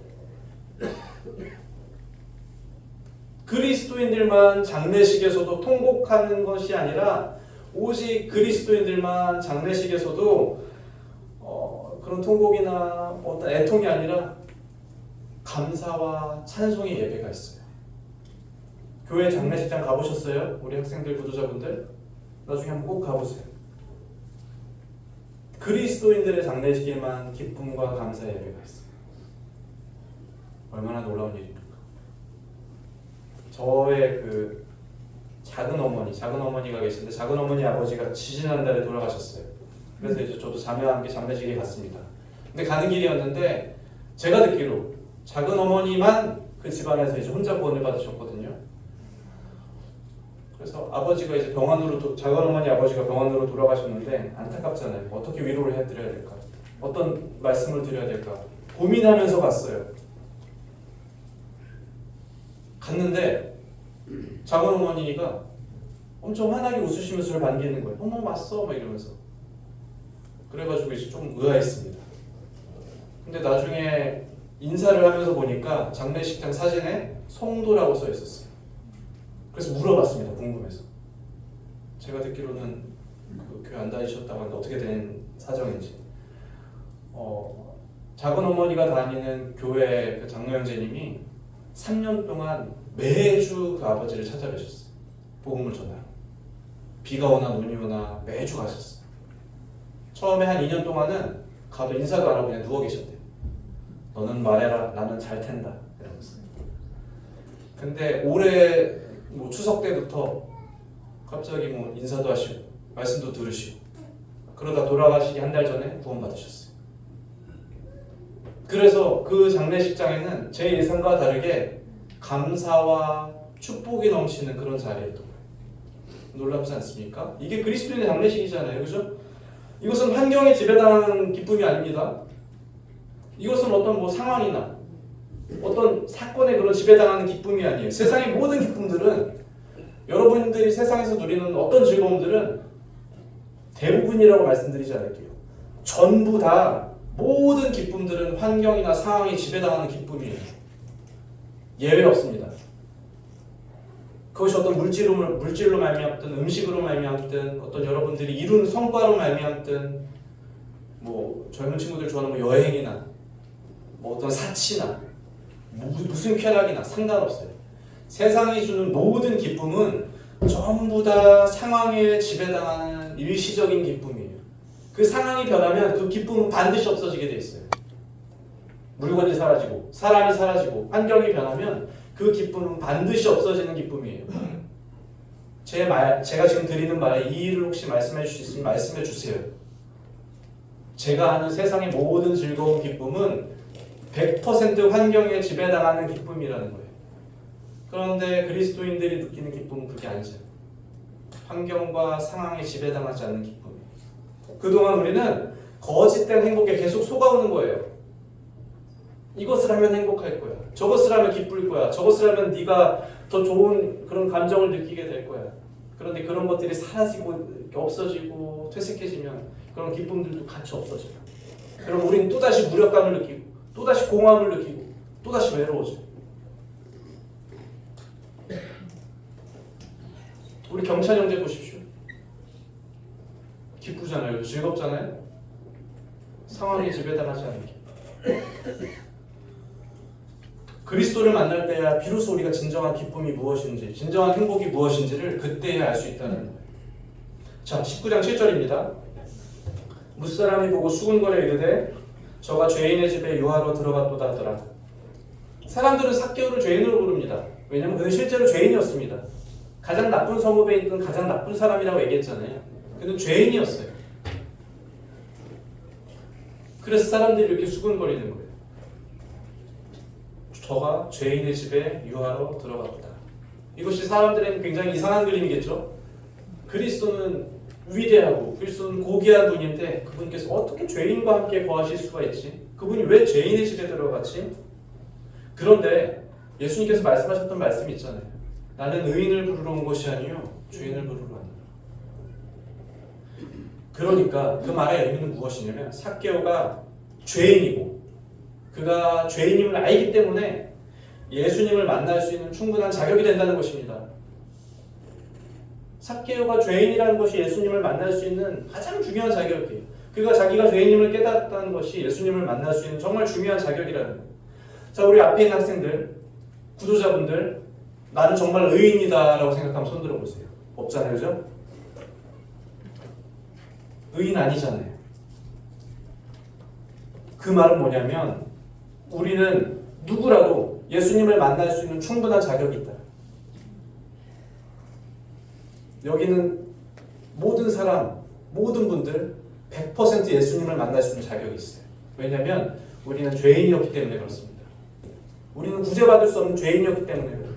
그리스도인들만 장례식에서도 통곡하는 것이 아니라 오직 그리스도인들만 장례식에서도 그런 통곡이나 어떤 애통이 아니라 감사와 찬송의 예배가 있어요. 교회 장례식장 가보셨어요? 우리 학생들, 구도자분들? 나중에 한번 꼭 가보세요. 그리스도인들의 장례식에만 기쁨과 감사의 예배가 있어요. 얼마나 놀라운 일입니까? 저의 그 작은 어머니가 계신데 작은 어머니 아버지가 지지난달에 돌아가셨어요. 그래서 이제 저도 자매와 함께 장례식에 갔습니다. 근데 가는 길이었는데 제가 듣기로 작은 어머니만 그 집안에서 이제 혼자 구원을 받으셨거든요. 그래서 아버지가 이제 작은 어머니 아버지가 병원으로 돌아가셨는데 안타깝잖아요. 어떻게 위로를 해드려야 될까? 어떤 말씀을 드려야 될까? 고민하면서 갔어요. 갔는데 작은 어머니가 엄청 환하게 웃으시면서 저를 반기는 거예요. 어머 왔어? 막 이러면서. 그래가지고 이제 좀 의아했습니다. 근데 나중에 인사를 하면서 보니까 장례식장 사진에 성도라고 써 있었어요. 그래서 물어봤습니다. 궁금해서. 제가 듣기로는 그 교회 안 다니셨다고 하는데 어떻게 된 사정인지. 작은 어머니가 다니는 교회 그 장로 형제님이 3년 동안 매주 그 아버지를 찾아뵈셨어요. 복음을 전하러. 비가 오나 눈이 오나 매주 가셨어요. 처음에 한 2년 동안은 가도 인사도 안 하고 그냥 누워 계셨대요. 너는 말해라. 나는 잘 텐다. 이러면서. 근데 올해 뭐 추석 때부터 갑자기 뭐 인사도 하시고 말씀도 들으시고 그러다 돌아가시기 한 달 전에 구원받으셨어요. 그래서 그 장례식장에는 제 예상과 다르게 감사와 축복이 넘치는 그런 자리였던 거예요. 놀랍지 않습니까? 이게 그리스도인의 장례식이잖아요. 그죠? 이것은 환경에 지배당하는 기쁨이 아닙니다. 이것은 어떤 뭐 상황이나 어떤 사건에 그런 지배당하는 기쁨이 아니에요. 세상의 모든 기쁨들은 여러분들이 세상에서 누리는 어떤 즐거움들은 대부분이라고 말씀드리지 않을게요. 전부 다 모든 기쁨들은 환경이나 상황에 지배당하는 기쁨이에요. 예외 없습니다. 그것이 어떤 물질로 말미암든 음식으로 말미암든 어떤 여러분들이 이룬 성과로 말미암든 뭐 젊은 친구들 좋아하는 뭐 여행이나 뭐 어떤 사치나 무슨 쾌락이나 상관없어요. 세상이 주는 모든 기쁨은 전부 다 상황에 지배당하는 일시적인 기쁨이에요. 그 상황이 변하면 그 기쁨은 반드시 없어지게 돼 있어요. 물건이 사라지고 사람이 사라지고 환경이 변하면 그 기쁨은 반드시 없어지는 기쁨이에요. 제가 지금 드리는 말에 이의를 혹시 말씀해 주실 수 있으면 말씀해 주세요. 제가 아는 세상의 모든 즐거운 기쁨은 100% 환경에 지배당하는 기쁨이라는 거예요. 그런데 그리스도인들이 느끼는 기쁨은 그게 아니죠. 환경과 상황에 지배당하지 않는 기쁨이에요. 그동안 우리는 거짓된 행복에 계속 속아오는 거예요. 이것을 하면 행복할 거야. 저것을 하면 기쁠 거야. 저것을 하면 네가 더 좋은 그런 감정을 느끼게 될 거야. 그런데 그런 것들이 사라지고 이렇게 없어지고 퇴색해지면 그런 기쁨들도 같이 없어져요. 그럼 우리는 또다시 무력감을 느끼고 또다시 공허함을 느끼고 또다시 외로워져요. 우리 경찬 형제 보십시오. 기쁘잖아요. 즐겁잖아요. 상황이 지배당하지 않게. 그리스도를 만날 때야 비로소 우리가 진정한 기쁨이 무엇인지, 진정한 행복이 무엇인지를 그때야 알 수 있다는 거예요. 자, 19장 7절입니다. 무사람이 보고 수군거려 이르되 저가 죄인의 집에 유하로 들어갔도다 하더라. 사람들은 삭개오를 죄인으로 부릅니다. 왜냐하면 그는 실제로 죄인이었습니다. 가장 나쁜 성읍에 있던 가장 나쁜 사람이라고 얘기했잖아요. 그는 죄인이었어요. 그래서 사람들이 이렇게 수군거리는 거예요. 저가 죄인의 집에 유하로 들어갔다. 이것이 사람들에게 굉장히 이상한 그림이겠죠. 그리스도는 위대하고 그리스도는 고귀한 분인데 그분께서 어떻게 죄인과 함께 거하실 수가 있지? 그분이 왜 죄인의 집에 들어갔지? 그런데 예수님께서 말씀하셨던 말씀이 있잖아요. 나는 의인을 부르러 온 것이 아니요 죄인을 부르러 왔노라. 그러니까 그 말의 의미는 무엇이냐면 삭개오가 죄인이고 그가 죄인임을 알기 때문에 예수님을 만날 수 있는 충분한 자격이 된다는 것입니다. 삭개오가 죄인이라는 것이 예수님을 만날 수 있는 가장 중요한 자격이에요. 그가 자기가 죄인임을 깨닫았다는 것이 예수님을 만날 수 있는 정말 중요한 자격이라는 거예요. 자, 우리 앞에 있는 학생들, 구도자분들, 나는 정말 의인이다 라고 생각하면 손 들어보세요. 없잖아요, 그죠? 의인 아니잖아요. 그 말은 뭐냐면 우리는 누구라도 예수님을 만날 수 있는 충분한 자격이 있다. 여기는 모든 사람, 모든 분들 100% 예수님을 만날 수 있는 자격이 있어요. 왜냐하면 우리는 죄인이었기 때문에 그렇습니다. 우리는 구제받을 수 없는 죄인이었기 때문에 그래요.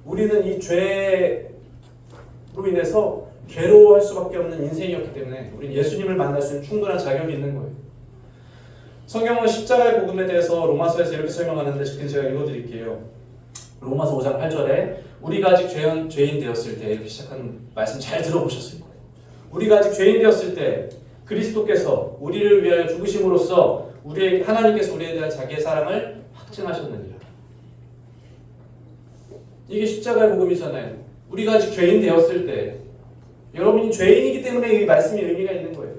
우리는 이 죄로 인해서 괴로워할 수밖에 없는 인생이었기 때문에 우리는 예수님을 만날 수 있는 충분한 자격이 있는 거예요. 성경은 십자가의 복음에 대해서 로마서에서 이렇게 설명하는데 제가 읽어드릴게요. 로마서 5장 8절에 우리가 아직 죄인 되었을 때 이렇게 시작하는 말씀 잘 들어보셨을 거예요. 우리가 아직 죄인 되었을 때 그리스도께서 우리를 위하여 죽으심으로써 하나님께서 우리에 대한 자기의 사랑을 확증하셨느니라. 이게 십자가의 복음이잖아요. 우리가 아직 죄인 되었을 때 여러분이 죄인이기 때문에 이 말씀이 의미가 있는 거예요.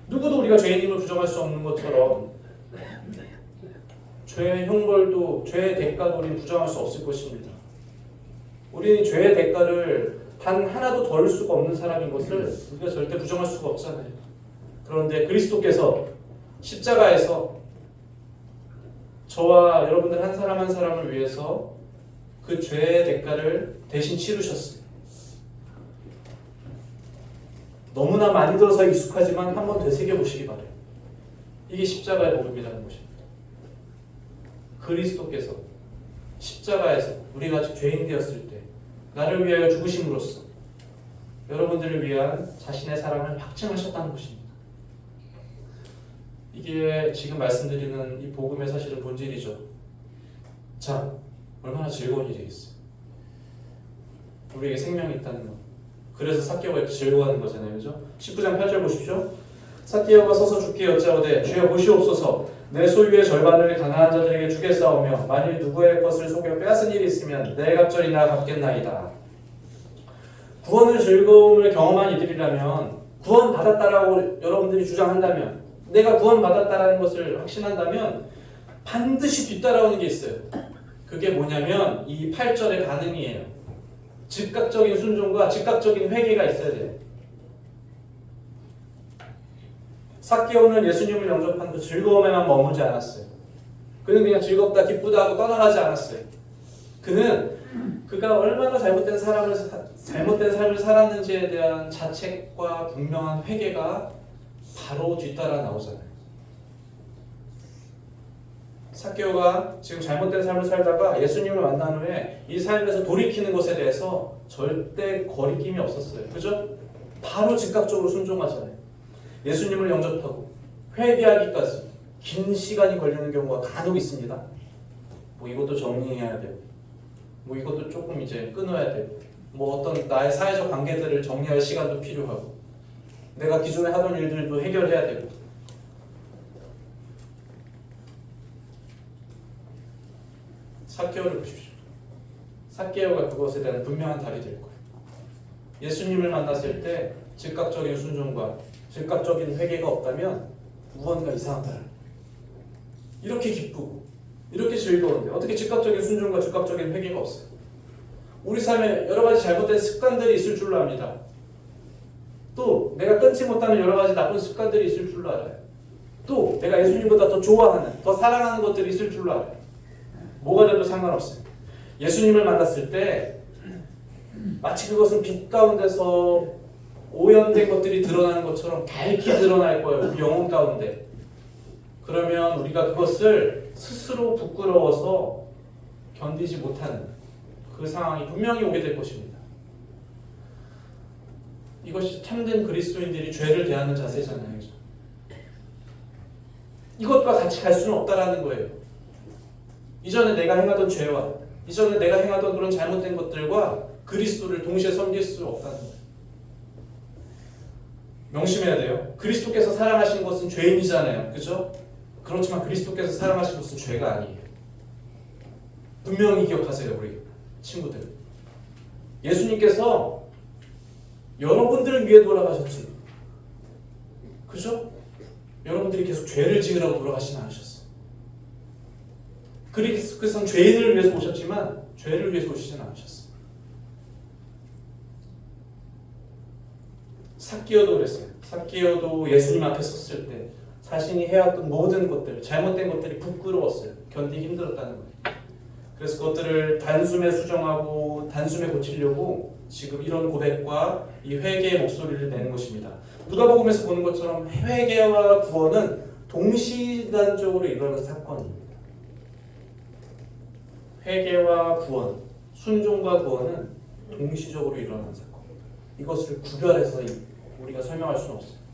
누구도 우리가 죄인임을 부정할 수 없는 것처럼 죄의 형벌도 죄의 대가도 우리는 부정할 수 없을 것입니다. 우리는 죄의 대가를 단 하나도 덜 수가 없는 사람인 것을 우리가 절대 부정할 수가 없잖아요. 그런데 그리스도께서 십자가에서 저와 여러분들 한 사람 한 사람을 위해서 그 죄의 대가를 대신 치르셨어요. 너무나 많이 들어서 익숙하지만 한번 되새겨보시기 바래요. 이게 십자가의 복음이라는 것입니다. 그리스도께서 십자가에서 우리가 아직 죄인 되었을 때 나를 위하여 죽으심으로써 여러분들을 위한 자신의 사랑을 확증하셨다는 것입니다. 이게 지금 말씀드리는 이 복음의 사실은 본질이죠. 자, 얼마나 즐거운 일이겠어요. 우리에게 생명이 있다는 것. 그래서 삭개오가 이렇게 즐거워하는 거잖아요. 그죠? 19장 8절 보십시오. 삭개오가 서서 주께 여짜오되 주여 보시옵소서 내 소유의 절반을 가난한 자들에게 주겠사오며 만일 누구의 것을 속여 빼앗은 일이 있으면 내 갑절이나 갚겠나이다. 구원의 즐거움을 경험한 이들이라면 구원 받았다라고 여러분들이 주장한다면 내가 구원 받았다라는 것을 확신한다면 반드시 뒤따라오는 게 있어요. 그게 뭐냐면 이 8절의 반응이에요. 즉각적인 순종과 즉각적인 회개가 있어야 돼요. 삭개오는 예수님을 영접한 그 즐거움에만 머무지 않았어요. 그는 그냥 즐겁다 기쁘다 하고 떠나가지 않았어요. 그가 얼마나 잘못된 삶을 살았는지에 대한 자책과 분명한 회개가 바로 뒤따라 나오잖아요. 삭개오가 지금 잘못된 삶을 살다가 예수님을 만난 후에 이 삶에서 돌이키는 것에 대해서 절대 거리낌이 없었어요. 그죠? 바로 즉각적으로 순종하잖아요. 예수님을 영접하고 회개하기까지 긴 시간이 걸리는 경우가 간혹 있습니다. 뭐 이것도 정리해야 돼요. 뭐 이것도 조금 이제 끊어야 되고, 뭐 어떤 나의 사회적 관계들을 정리할 시간도 필요하고, 내가 기존에 하던 일들도 해결해야 되고. 삭개오를 보십시오. 삭개오가 그것에 대한 분명한 답이 될 거예요. 예수님을 만났을 때 즉각적인 순종과 즉각적인 회개가 없다면 무언가 이상하다. 이렇게 기쁘고 이렇게 즐거운데 어떻게 즉각적인 순종과 즉각적인 회개가 없어요? 우리 삶에 여러 가지 잘못된 습관들이 있을 줄로 압니다. 또 내가 끊지 못하는 여러 가지 나쁜 습관들이 있을 줄로 알아요. 또 내가 예수님보다 더 좋아하는, 더 사랑하는 것들이 있을 줄로 알아요. 뭐가 돼도 상관없어요. 예수님을 만났을 때 마치 그것은 빛 가운데서 오염된 것들이 드러나는 것처럼 밝게 드러날 거예요. 우리 영혼 가운데. 그러면 우리가 그것을 스스로 부끄러워서 견디지 못하는 그 상황이 분명히 오게 될 것입니다. 이것이 참된 그리스도인들이 죄를 대하는 자세잖아요. 그죠? 이것과 같이 갈 수는 없다라는 거예요. 이전에 내가 행하던 죄와 이전에 내가 행하던 그런 잘못된 것들과 그리스도를 동시에 섬길 수 없다는 거예요. 명심해야 돼요. 그리스도께서 사랑하신 것은 죄인이잖아요. 그죠? 그렇지만 그리스도께서 사랑하신 것은 죄가 아니에요. 분명히 기억하세요, 우리 친구들. 예수님께서 여러분들을 위해 돌아가셨지. 그죠? 여러분들이 계속 죄를 지으라고 돌아가시진 않으셨어요. 그리스도께서는 죄인을 위해서 오셨지만 죄를 위해서 오시진 않으셨어요. 삭개오도 그랬어요. 삭개오도 예수님 앞에 섰을 때 자신이 해왔던 모든 것들, 잘못된 것들이 부끄러웠어요. 견디기 힘들었다는 거예요. 그래서 그것들을 단숨에 수정하고 단숨에 고치려고 지금 이런 고백과 이 회개의 목소리를 내는 것입니다. 누가복음에서 보는 것처럼 회개와 구원은 동시단적으로 일어나는 사건입니다. 회개와 구원, 순종과 구원은 동시적으로 일어나는 사건입니다. 이것을 구별해서 우리가 설명할 수는 없어요.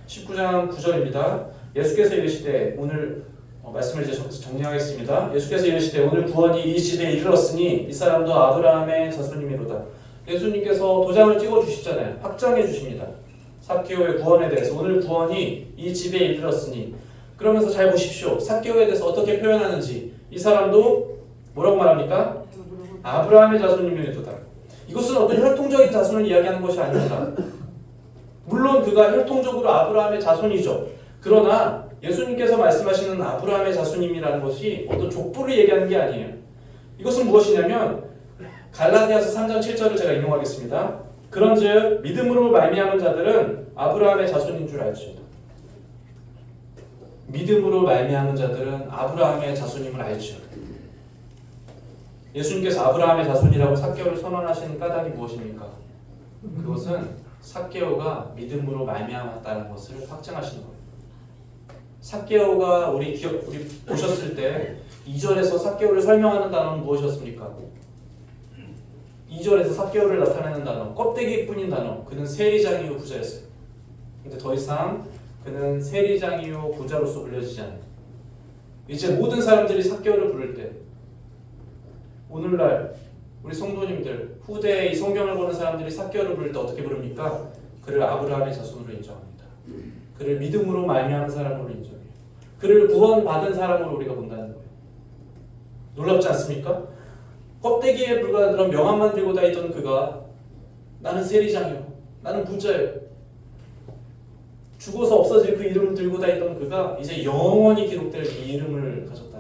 19장 9절입니다. 예수께서 이르시되 오늘 말씀을 이제 정리하겠습니다. 예수께서 이르시되 오늘 구원이 이 집에 이르렀으니 이 사람도 아브라함의 자손이미로다. 예수님께서 도장을 찍어주시잖아요. 확정해 주십니다. 삭개오의 구원에 대해서 오늘 구원이 이 집에 이르렀으니, 그러면서 잘 보십시오. 삭개오에 대해서 어떻게 표현하는지. 이 사람도 뭐라고 말합니까? 아브라함의 자손이미로다. 이것은 어떤 혈통적인 자손을 이야기하는 것이 아닙니다. 물론 그가 혈통적으로 아브라함의 자손이죠. 그러나 예수님께서 말씀하시는 아브라함의 자손임이라는 것이 어떤 족보를 얘기하는 게 아니에요. 이것은 무엇이냐면 갈라디아서 3장 7절을 제가 인용하겠습니다. 그런즉 믿음으로 말미암은 자들은 아브라함의 자손인 줄 알지어다. 믿음으로 말미암은 자들은 아브라함의 자손임을 알지어다. 예수님께서 아브라함의 자손이라고 삭개오를 선언하시는 까닭이 무엇입니까? 그것은 삭개오가 믿음으로 말미암았다는 것을 확증하시는 거예요. 삭개오가 우리 보셨을 때 2절에서 삭개오를 설명하는 단어는 무엇이었습니까? 2절에서 삭개오를 나타내는 단어, 껍데기뿐인 단어, 그는 세리장이요 부자였어요. 근데 더 이상 그는 세리장이요 부자로서 불려지지 않아요. 이제 모든 사람들이 삭개오를 부를 때, 오늘날 우리 성도님들, 후대에 이 성경을 보는 사람들이 삭개오를 부를 때 어떻게 부릅니까? 그를 아브라함의 자손으로 인정합니다. 그를 믿음으로 말미암은 사람으로 인정해요. 그를 구원받은 사람으로 우리가 본다는 거예요. 놀랍지 않습니까? 껍데기에 불과한 그런 명함만 들고 다니던 그가 나는 세리장이요, 나는 부자예요, 죽어서 없어질 그 이름을 들고 다니던 그가 이제 영원히 기록될 이 이름을 가졌다.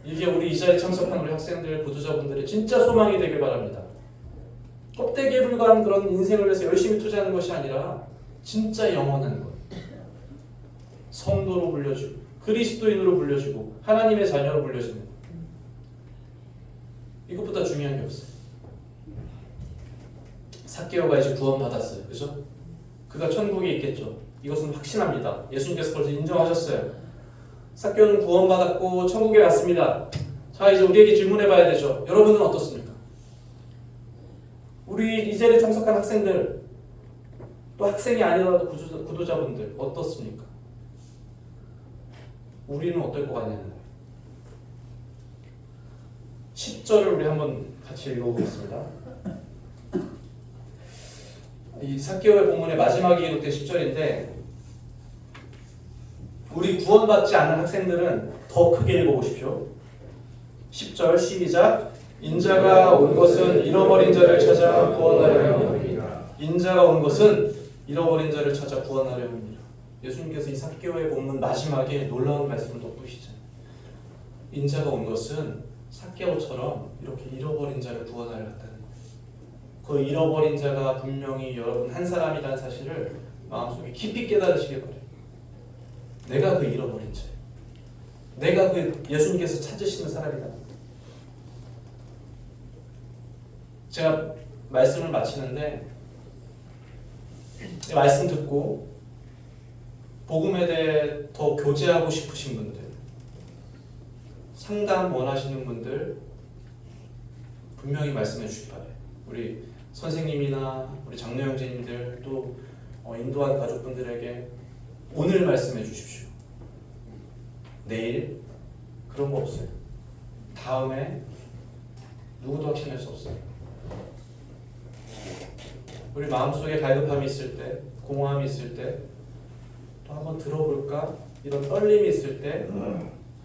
이게 우리 이 자리에 참석한 우리 학생들, 보도자분들의 진짜 소망이 되길 바랍니다. 껍데기에 불과한 그런 인생을 위해서 열심히 투자하는 것이 아니라 진짜 영원한 것, 성도로 불려주고 그리스도인으로 불려주고 하나님의 자녀로 불려지는 것, 이것보다 중요한 게 없어요. 삭개오가 이제 구원받았어요. 그죠? 그가 천국에 있겠죠. 이것은 확신합니다. 예수님께서 벌써 인정하셨어요. 삭개오는 구원받았고 천국에 갔습니다. 자, 이제 우리에게 질문해 봐야 되죠. 여러분은 어떻습니까? 우리 이 자리에 참석한 학생들, 또 학생이 아니라도 구도자분들 어떻습니까? 우리는 어떨 것 같냐는 거예요. 10절을 우리 한번 같이 읽어보겠습니다. 이 삭개오의 본문의 마지막에 기록된 10절인데 우리 구원받지 않는 학생들은 더 크게 읽어보십시오. 10절 시작. 인자가 온 것은 잃어버린 자를 찾아 구원하려 함이라. 인자가 온 것은 잃어버린 자를 찾아 구원하려 함이라. 예수님께서 이 삭개오의 본문 마지막에 놀라운 말씀을 덧붙이잖아요. 인자가 온 것은 삭개오처럼 이렇게 잃어버린 자를 구원하려 왔다는 거예요. 그 잃어버린 자가 분명히 여러분 한 사람이라는 사실을 마음속에 깊이 깨달으시길 바래요. 내가 그 잃어버린 자예요. 내가 그 예수님께서 찾으시는 사람이다. 제가 말씀을 마치는데 이 말씀 듣고 복음에 대해 더 교제하고 싶으신 분들, 상담 원하시는 분들 분명히 말씀해 주시기 바래요. 우리 선생님이나 우리 장로 형제님들 또 인도한 가족분들에게 오늘 말씀해 주십시오. 내일 그런 거 없어요. 다음에 누구도 확신할 수 없어요. 우리 마음속에 갈급함이 있을 때, 공허함이 있을 때, 또 한번 들어볼까? 이런 떨림이 있을 때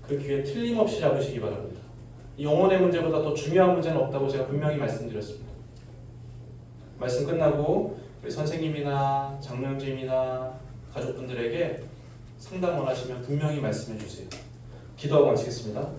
그 기회 틀림없이 잡으시기 바랍니다. 이 영혼의 문제보다 더 중요한 문제는 없다고 제가 분명히 말씀드렸습니다. 말씀 끝나고 우리 선생님이나 장로 형제님이나 가족분들에게 상담 원하시면 분명히 말씀해 주세요. 기도하고 마치겠습니다.